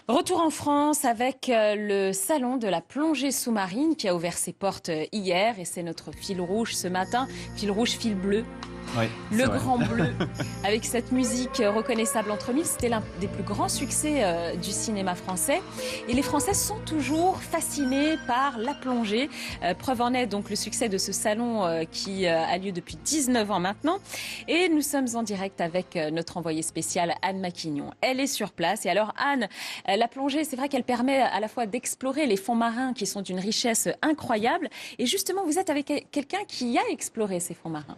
Retour en France avec le salon de la plongée sous-marine qui a ouvert ses portes hier et c'est notre fil rouge ce matin, fil rouge, fil bleu. Oui, Le Grand Bleu, avec cette musique reconnaissable entre mille, c'était l'un des plus grands succès du cinéma français. Et les Français sont toujours fascinés par la plongée. Preuve en est donc le succès de ce salon qui a lieu depuis 19 ans maintenant. Et nous sommes en direct avec notre envoyée spéciale Anne Maquignon. Elle est sur place. Et alors Anne, la plongée, c'est vrai qu'elle permet à la fois d'explorer les fonds marins qui sont d'une richesse incroyable. Et justement, vous êtes avec quelqu'un qui a exploré ces fonds marins.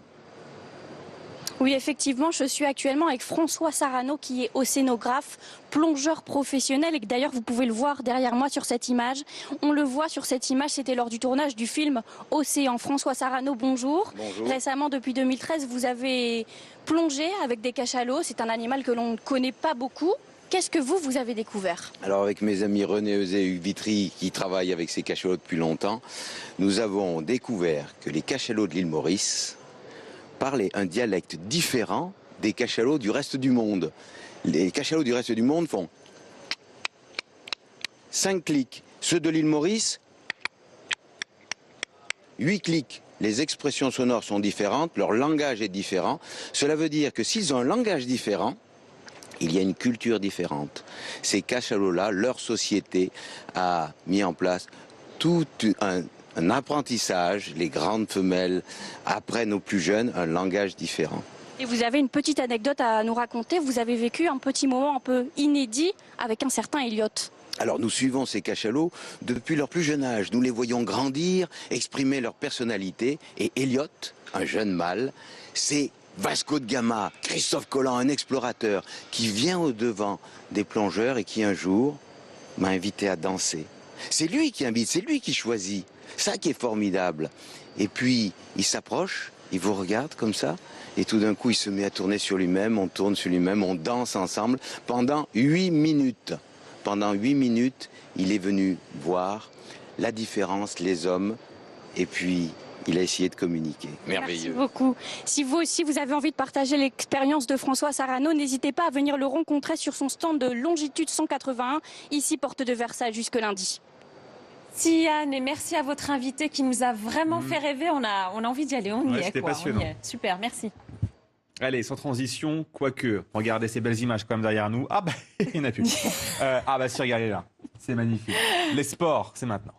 Oui, effectivement, je suis actuellement avec François Sarano qui est océanographe, plongeur professionnel et que d'ailleurs vous pouvez le voir derrière moi sur cette image. On le voit sur cette image, c'était lors du tournage du film Océan. François Sarano, bonjour. Bonjour. Récemment, depuis 2013, vous avez plongé avec des cachalots. C'est un animal que l'on ne connaît pas beaucoup. Qu'est-ce que vous avez découvert? Alors avec mes amis René Euzet et Hugues Vitry qui travaillent avec ces cachalots depuis longtemps, nous avons découvert que les cachalots de l'île Maurice parlaient un dialecte différent des cachalots du reste du monde. Les cachalots du reste du monde font 5 clics. Ceux de l'île Maurice, 8 clics. Les expressions sonores sont différentes, leur langage est différent. Cela veut dire que s'ils ont un langage différent, il y a une culture différente. Ces cachalots-là, leur société a mis en place tout un apprentissage. Les grandes femelles apprennent aux plus jeunes un langage différent. Et vous avez une petite anecdote à nous raconter. Vous avez vécu un petit moment un peu inédit avec un certain Elliot. Alors nous suivons ces cachalots depuis leur plus jeune âge. Nous les voyons grandir, exprimer leur personnalité. Et Elliot, un jeune mâle, c'est Vasco de Gama, Christophe Colomb, un explorateur qui vient au-devant des plongeurs et qui un jour m'a invité à danser. C'est lui qui invite, c'est lui qui choisit. Ça qui est formidable. Et puis il s'approche, il vous regarde comme ça, et tout d'un coup il se met à tourner sur lui-même, on tourne sur lui-même, on danse ensemble pendant 8 minutes. Pendant 8 minutes, il est venu voir la différence, les hommes, et puis il a essayé de communiquer. Merveilleux. Merci beaucoup. Si vous aussi vous avez envie de partager l'expérience de François Sarano, n'hésitez pas à venir le rencontrer sur son stand de Longitude 181, ici porte de Versailles, jusque lundi. Merci Anne et merci à votre invité qui nous a vraiment fait rêver. On a envie d'y aller, on y est. C'était passionnant. On y est. Super, merci. Allez, sans transition, quoique, regardez ces belles images quand même derrière nous. Ah bah, il n'y en a plus. Ah bah si, regardez là, c'est magnifique. Les sports, c'est maintenant.